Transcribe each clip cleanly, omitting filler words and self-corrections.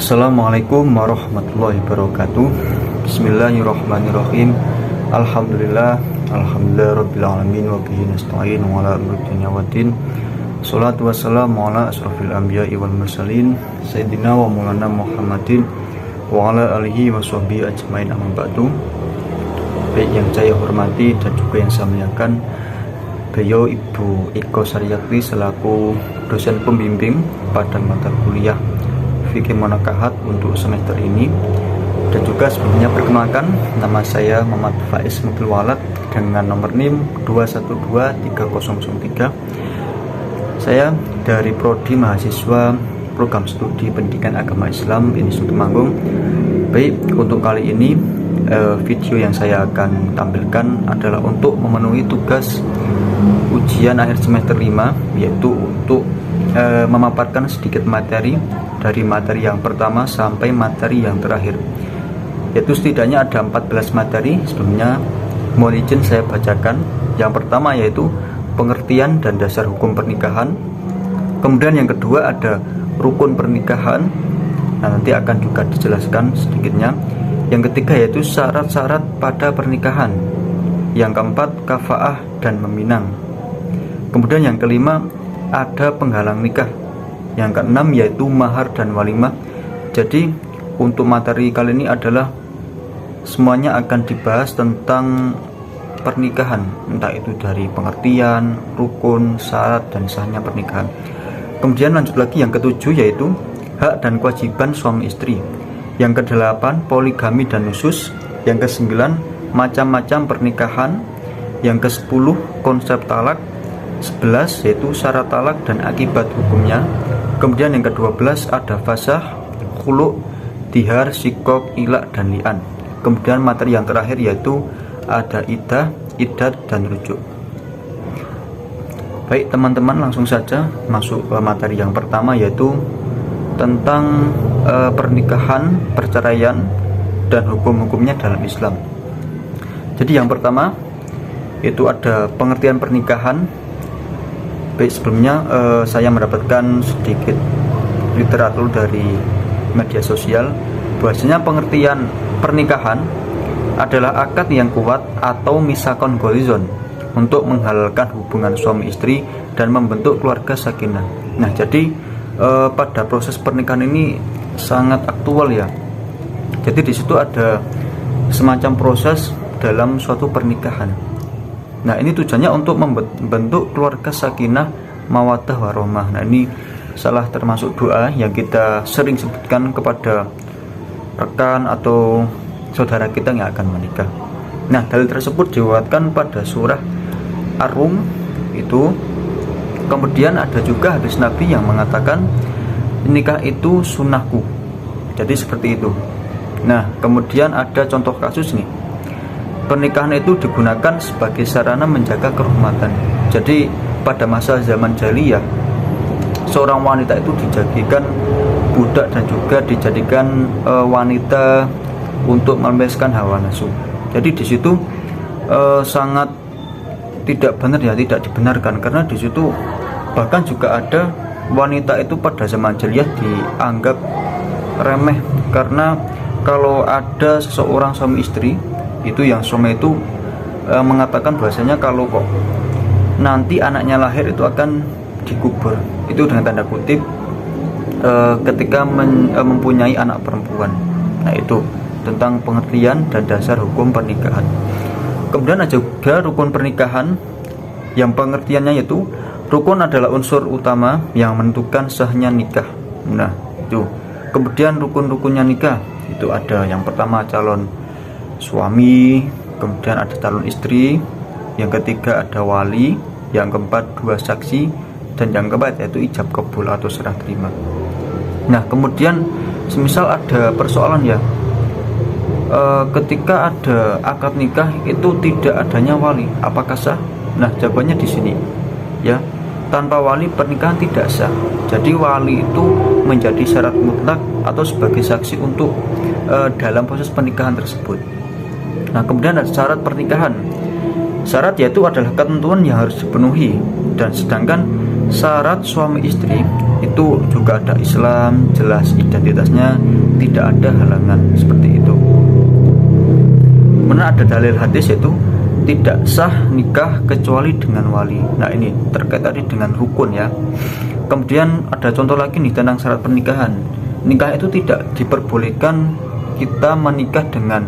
Assalamualaikum warahmatullahi wabarakatuh. Bismillahirrahmanirrahim. Alhamdulillah rabbil alamin wa bihi nasta'in wa ala umuri dunya waddin. Shalatu wassalamu ala asrofil anbiya'i wal mursalin sayyidina wa maulana Muhammadin wa ala alihi wa sahbihi ajmain, amma ba'du. Baik yang saya hormati dan juga yang saya muliakan, beliau Ibu Iko Saryakti selaku dosen pembimbing pada mata kuliah Fikih Monakahat untuk semester ini. Dan juga sebelumnya perkenalkan, nama saya Muhammad Faiz Mubil Walad dengan nomor NIM 2123003. Saya dari Prodi Mahasiswa Program Studi Pendidikan Agama Islam Institut Temanggung. Baik, untuk kali ini video yang saya akan tampilkan adalah untuk memenuhi tugas ujian akhir semester 5, yaitu untuk memaparkan sedikit materi dari materi yang pertama sampai materi yang terakhir, yaitu setidaknya ada 14 materi. Sebelumnya mohon izin saya bacakan. Yang pertama yaitu pengertian dan dasar hukum pernikahan. Kemudian yang kedua ada rukun pernikahan, nah nanti akan juga dijelaskan sedikitnya. Yang ketiga yaitu syarat-syarat pada pernikahan. Yang keempat kafaah dan meminang. Kemudian yang kelima ada penghalang nikah. Yang keenam yaitu mahar dan walimah. Jadi untuk materi kali ini adalah semuanya akan dibahas tentang pernikahan, entah itu dari pengertian, rukun, syarat, dan sahnya pernikahan. Kemudian lanjut lagi yang ketujuh yaitu hak dan kewajiban suami istri. Yang kedelapan poligami dan nusyuz. Yang kesembilan macam-macam pernikahan. Yang ke-10 konsep talak. 11 yaitu syarat talak dan akibat hukumnya. Kemudian yang ke-12 ada fasah, khulu', dihar, sikok, ilak, dan li'an. Kemudian materi yang terakhir yaitu ada iddah, iddat, dan rujuk. Baik teman-teman, langsung saja masuk ke materi yang pertama yaitu tentang pernikahan, perceraian, dan hukum-hukumnya dalam Islam. Jadi yang pertama itu ada pengertian pernikahan. Baik, sebelumnya saya mendapatkan sedikit literatur dari media sosial bahwasanya pengertian pernikahan adalah akad yang kuat atau misakon golizon untuk menghalalkan hubungan suami istri dan membentuk keluarga sakinah. Nah, jadi pada proses pernikahan ini sangat aktual ya. Jadi di situ ada semacam proses dalam suatu pernikahan. Nah, ini tujuannya untuk membentuk keluarga sakinah, mawaddah warahmah. Nah, ini salah termasuk doa yang kita sering sebutkan kepada rekan atau saudara kita yang akan menikah. Nah, dalil tersebut diwakilkan pada surah Ar-Rum itu. Kemudian ada juga hadis Nabi yang mengatakan nikah itu sunnahku. Jadi seperti itu. Nah, kemudian ada contoh kasus nih. Pernikahan itu digunakan sebagai sarana menjaga kehormatan. Jadi pada masa zaman jahiliyah, seorang wanita itu dijadikan budak dan juga dijadikan wanita untuk melampiaskan hawa nafsu. Jadi di situ sangat tidak benar ya, tidak dibenarkan, karena di situ bahkan juga ada wanita itu pada zaman jahiliyah dianggap remeh, karena kalau ada seseorang suami istri itu yang suami itu mengatakan bahwasanya kalau kok nanti anaknya lahir itu akan dikubur, itu dengan tanda kutip ketika mempunyai anak perempuan. Nah, itu tentang pengertian dan dasar hukum pernikahan. Kemudian ada juga rukun pernikahan yang pengertiannya yaitu rukun adalah unsur utama yang menentukan sahnya nikah. Nah, itu. Kemudian rukun-rukunnya nikah itu ada yang pertama calon suami, kemudian ada calon istri, yang ketiga ada wali, yang keempat dua saksi, dan yang keempat yaitu ijab kabul atau serah terima. Nah, kemudian semisal ada persoalan ya, ketika ada akad nikah itu tidak adanya wali, apakah sah? Nah, jawabannya di sini ya, tanpa wali pernikahan tidak sah. Jadi wali itu menjadi syarat mutlak atau sebagai saksi untuk dalam proses pernikahan tersebut. Nah, kemudian ada syarat pernikahan. Syarat yaitu adalah ketentuan yang harus dipenuhi, dan sedangkan syarat suami istri itu juga ada Islam, jelas identitasnya, tidak ada halangan seperti itu. Kemudian ada dalil hadis yaitu tidak sah nikah kecuali dengan wali. Nah ini terkait tadi dengan rukun ya. Kemudian ada contoh lagi nih tentang syarat pernikahan. Nikah itu tidak diperbolehkan kita menikah dengan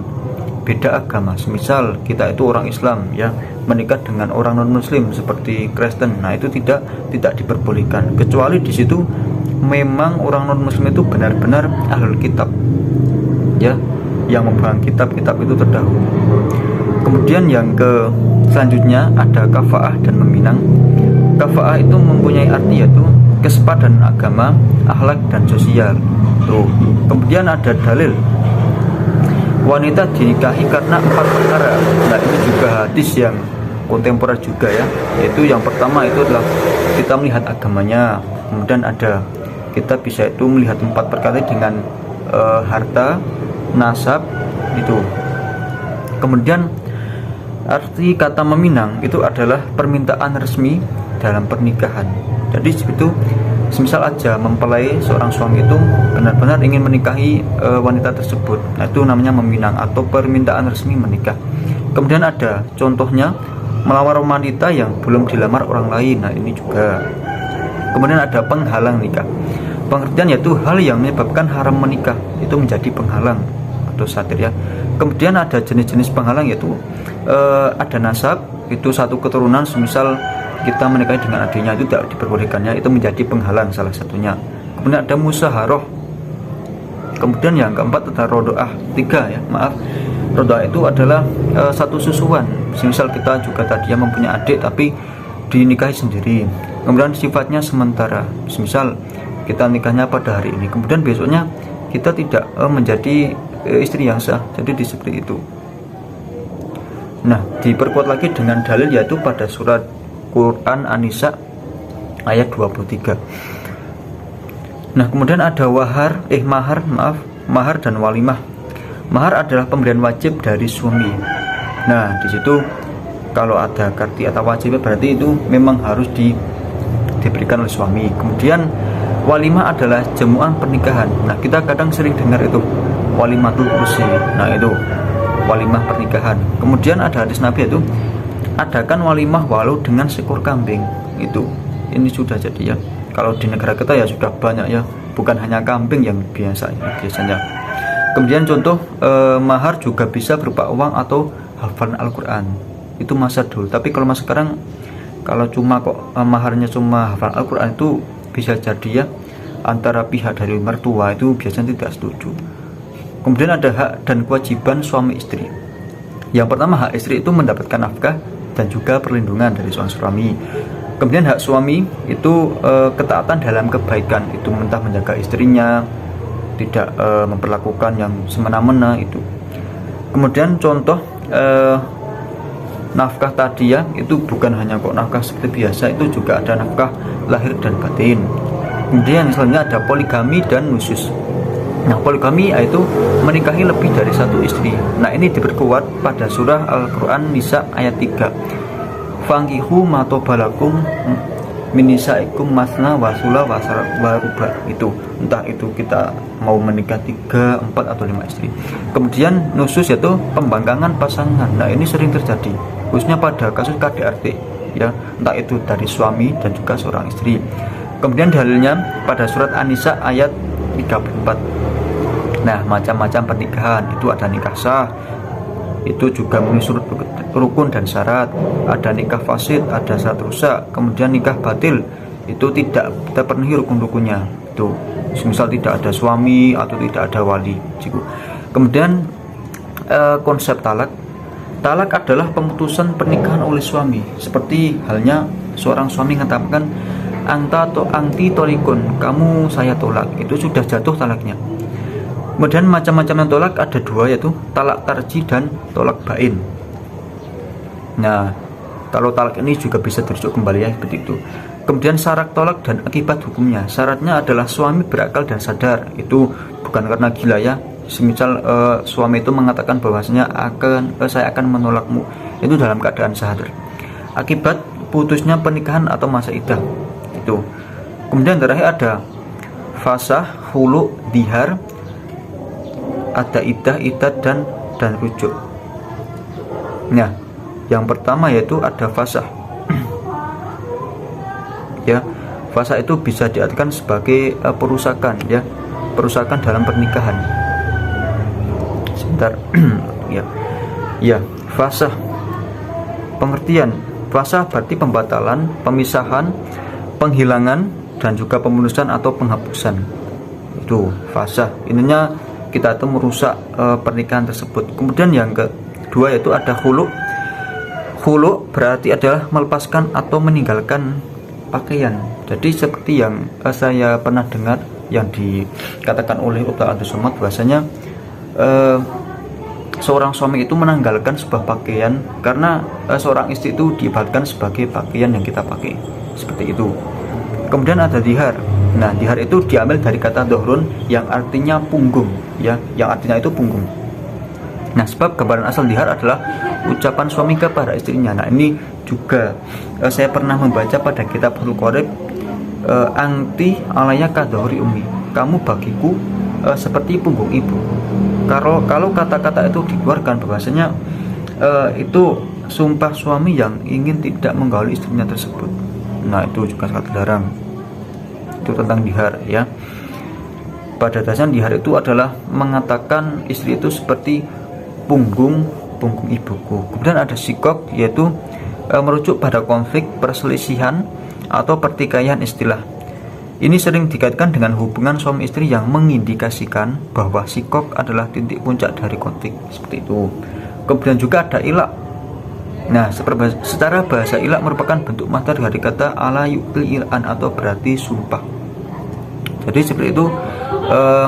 beda agama. Semisal kita itu orang Islam ya, menikah dengan orang non muslim seperti Kristen. Nah itu tidak diperbolehkan, kecuali di situ memang orang non muslim itu benar-benar ahlul kitab ya, yang memegang kitab itu terdahulu. Kemudian yang selanjutnya ada kafaah dan meminang. Kafaah itu mempunyai arti yaitu kesepadan agama, akhlak dan sosial. Tuh. Kemudian ada dalil wanita dinikahi karena 4 perkara. Nah ini juga hadis yang kontemporer juga ya, yaitu yang pertama itu adalah kita melihat agamanya. Kemudian ada kita bisa itu melihat 4 perkara dengan harta, nasab itu. Kemudian arti kata meminang itu adalah permintaan resmi dalam pernikahan. Jadi itu semisal aja mempelai seorang suami itu benar-benar ingin menikahi wanita tersebut, nah itu namanya meminang atau permintaan resmi menikah. Kemudian ada contohnya melamar wanita yang belum dilamar orang lain. Nah ini juga. Kemudian ada penghalang nikah. Pengertian yaitu hal yang menyebabkan haram menikah itu menjadi penghalang atau satir ya. Kemudian ada jenis-jenis penghalang yaitu ada nasab, itu satu keturunan, semisal kita menikahi dengan adiknya itu tidak diperbolehkannya, itu menjadi penghalang salah satunya. Kemudian ada musaharoh. Kemudian yang keempat ada rodoah. Rodoah itu adalah satu susuan. Misal kita juga tadinya mempunyai adik tapi dinikahi sendiri. Kemudian sifatnya sementara. Misal kita nikahnya pada hari ini, kemudian besoknya kita tidak menjadi istri yang sah. Jadi seperti itu. Nah, diperkuat lagi dengan dalil yaitu pada surat Quran An-Nisa ayat 23. Nah, kemudian ada mahar dan walimah. Mahar adalah pemberian wajib dari suami. Nah, di situ kalau ada karti atau wajib berarti itu memang harus diberikan oleh suami. Kemudian walimah adalah jamuan pernikahan. Nah, kita kadang sering dengar itu walimatul ursi. Nah, itu walimah pernikahan. Kemudian ada hadis Nabi itu adakan walimah walau dengan seekor kambing. Ini sudah jadi ya. Kalau di negara kita ya sudah banyak ya, bukan hanya kambing yang biasanya. Kemudian contoh mahar juga bisa berupa uang atau hafalan Al-Quran. Itu masa dulu. Tapi kalau masa sekarang, kalau cuma maharnya cuma hafalan Al-Quran, itu bisa jadi ya antara pihak dari mertua itu biasanya tidak setuju. Kemudian ada hak dan kewajiban suami istri. Yang pertama, hak istri itu mendapatkan nafkah dan juga perlindungan dari seorang suami. Kemudian hak suami itu ketaatan dalam kebaikan, itu entah menjaga istrinya, tidak memperlakukan yang semena-mena itu. Kemudian contoh nafkah tadi ya, itu bukan hanya nafkah seperti biasa, itu juga ada nafkah lahir dan batin. Kemudian selanjutnya ada poligami dan nusyuz. Nah, poligami yaitu menikahi lebih dari satu istri. Nah, ini diperkuat pada surah Al-Quran Nisa ayat 3. Fankihu matobalakum minisaikum masna wasula waruba. Itu entah itu kita mau menikah 3, 4 atau 5 istri. Kemudian nusyuz yaitu pembangkangan pasangan. Nah, ini sering terjadi khususnya pada kasus KDRT ya, entah itu dari suami dan juga seorang istri. Kemudian dalilnya pada surat An-Nisa ayat 34. Nah, macam-macam pernikahan itu ada nikah sah, itu juga menyusul rukun dan syarat. Ada nikah fasid, ada syarat rusak. Kemudian nikah batil itu tidak terpenuhi rukun-rukunnya. Itu misal tidak ada suami atau tidak ada wali. Kemudian konsep talak. Talak adalah pemutusan pernikahan oleh suami. Seperti halnya seorang suami mengatakan anta atau anti torikun, kamu saya tolak, itu sudah jatuh talaknya. Kemudian macam-macam yang tolak ada 2, yaitu talak tarji dan tolak bain. Nah, kalau talak ini juga bisa dirujuk kembali ya, seperti itu. Kemudian syarat tolak dan akibat hukumnya. Syaratnya adalah suami berakal dan sadar, itu bukan karena gila ya. Semisal suami itu mengatakan bahwasanya saya akan menolakmu, itu dalam keadaan sadar. Akibat putusnya pernikahan atau masa iddah itu. Kemudian terakhir ada fasah, hulu, dihar, ada iddah, iddad, dan rujuk. Nah, yang pertama yaitu ada fasah. Ya, fasah itu bisa diartikan sebagai perusakan, ya, perusakan dalam pernikahan. Sebentar. Ya, fasah. Pengertian fasah berarti pembatalan, pemisahan, penghilangan, dan juga pemutusan atau penghapusan. Itu fasah. Ininya kita itu merusak pernikahan tersebut. Kemudian yang kedua yaitu ada khulu. Khulu berarti adalah melepaskan atau meninggalkan pakaian. Jadi seperti yang saya pernah dengar yang dikatakan oleh Uqbah As-Samad, bahwasanya seorang suami itu menanggalkan sebuah pakaian karena seorang istri itu diibaratkan sebagai pakaian yang kita pakai, seperti itu. Kemudian ada dihar. Nah, dihar itu diambil dari kata dohrun yang artinya punggung, ya, yang artinya itu punggung. Nah, sebab gambaran asal dihar adalah ucapan suami kepada istrinya. Nah, ini juga saya pernah membaca pada kitab Fathul Qorib, anti alaya kadohri umi, kamu bagiku seperti punggung ibu. Kalau kata-kata itu dikeluarkan, bahwasanya itu sumpah suami yang ingin tidak menggauli istrinya tersebut. Nah, itu juga sangat dilarang. Itu tentang dihar, ya. Pada dasarnya dihar itu adalah mengatakan istri itu seperti punggung ibuku. Kemudian ada sikok, yaitu merujuk pada konflik, perselisihan, atau pertikaian istilah. Ini sering dikaitkan dengan hubungan suami istri yang mengindikasikan bahwa sikok adalah titik puncak dari konflik, seperti itu. Kemudian juga ada ilak. Nah, secara bahasa ilak merupakan bentuk masdar dari kata ala yuqil il'an, atau berarti sumpah. Jadi seperti itu,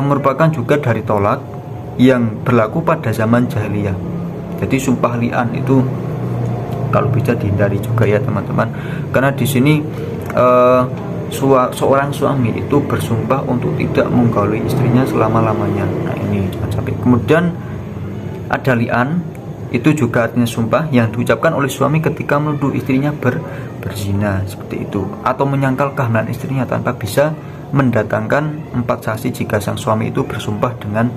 merupakan juga dari tolak yang berlaku pada zaman jahiliyah. Jadi sumpah li'an itu kalau bisa dihindari juga, ya teman-teman, karena di sini seorang suami itu bersumpah untuk tidak menggauli istrinya selama-lamanya. Nah, ini jangan sampai. Kemudian ada li'an, itu juga artinya sumpah yang diucapkan oleh suami ketika menuduh istrinya berzina, seperti itu, atau menyangkal kehamilan istrinya tanpa bisa mendatangkan 4 saksi jika sang suami itu bersumpah dengan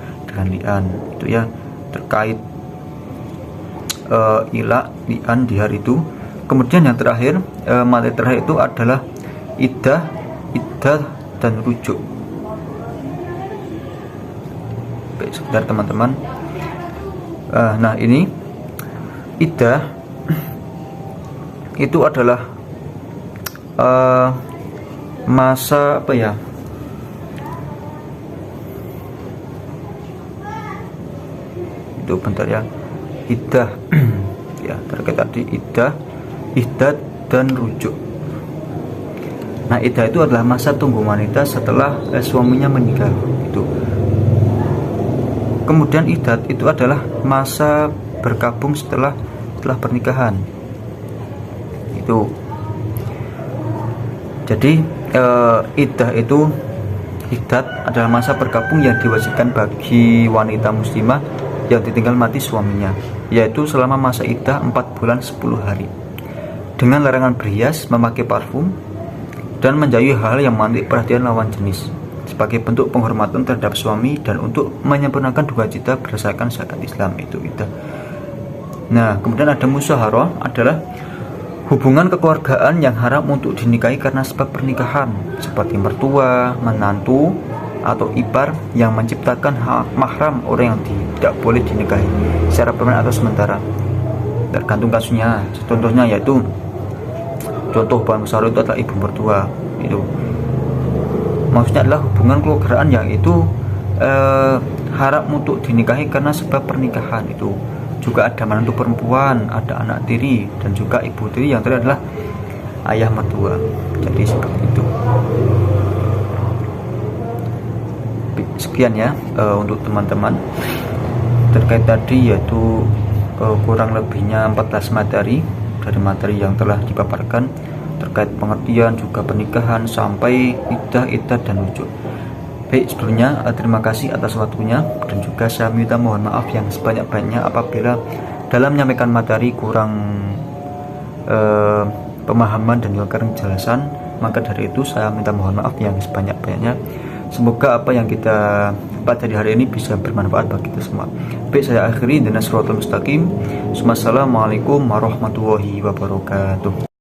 li'an. Itu ya terkait ilak, li'an, dihar itu. Kemudian yang terakhir, materi terakhir itu adalah iddah, dan rujuk. Baik, sebentar teman-teman. Nah, ini iddah itu adalah masa apa ya? Itu bentar ya. Iddah ya, terkait tadi iddah, iddad, dan rujuk. Nah, iddah itu adalah masa tunggu wanita setelah suaminya meninggal, itu. Kemudian iddad itu adalah masa berkabung setelah pernikahan, itu. Jadi iddah itu, iddad adalah masa berkabung yang diwajibkan bagi wanita muslimah yang ditinggal mati suaminya, yaitu selama masa iddah 4 bulan 10 hari, dengan larangan berhias, memakai parfum, dan menjauhi hal yang menarik perhatian lawan jenis, sebagai bentuk penghormatan terhadap suami dan untuk menyempurnakan duka cita berdasarkan syariat Islam, itu iddah. Nah, kemudian ada musyaharah, adalah hubungan kekeluargaan yang haram untuk dinikahi karena sebab pernikahan, seperti mertua, menantu, atau ipar yang menciptakan hak mahram orang yang tidak boleh dinikahi secara permanen atau sementara, tergantung kasusnya. Contohnya yaitu, contoh hubungan musyawarah itu adalah ibu mertua. Itu maksudnya adalah hubungan keluargaan yang itu haram untuk dinikahi karena sebab pernikahan. Itu juga ada menantu perempuan, ada anak tiri, dan juga ibu tiri yang terakhir adalah ayah mertua. Jadi seperti itu. Sekian ya untuk teman-teman terkait tadi, yaitu kurang lebihnya 14 materi dari materi yang telah dipaparkan terkait pengertian juga pernikahan sampai iddah, dan rujuk. Baik, sebelumnya terima kasih atas waktunya, dan juga saya minta mohon maaf yang sebanyak-banyaknya apabila dalam menyampaikan materi kurang pemahaman dan juga kurang kejelasan. Maka dari itu saya minta mohon maaf yang sebanyak-banyaknya. Semoga apa yang kita pelajari hari ini bisa bermanfaat bagi kita semua. Baik, saya akhiri dengan suratul mustaqim. Wassalamualaikum warahmatullahi wabarakatuh.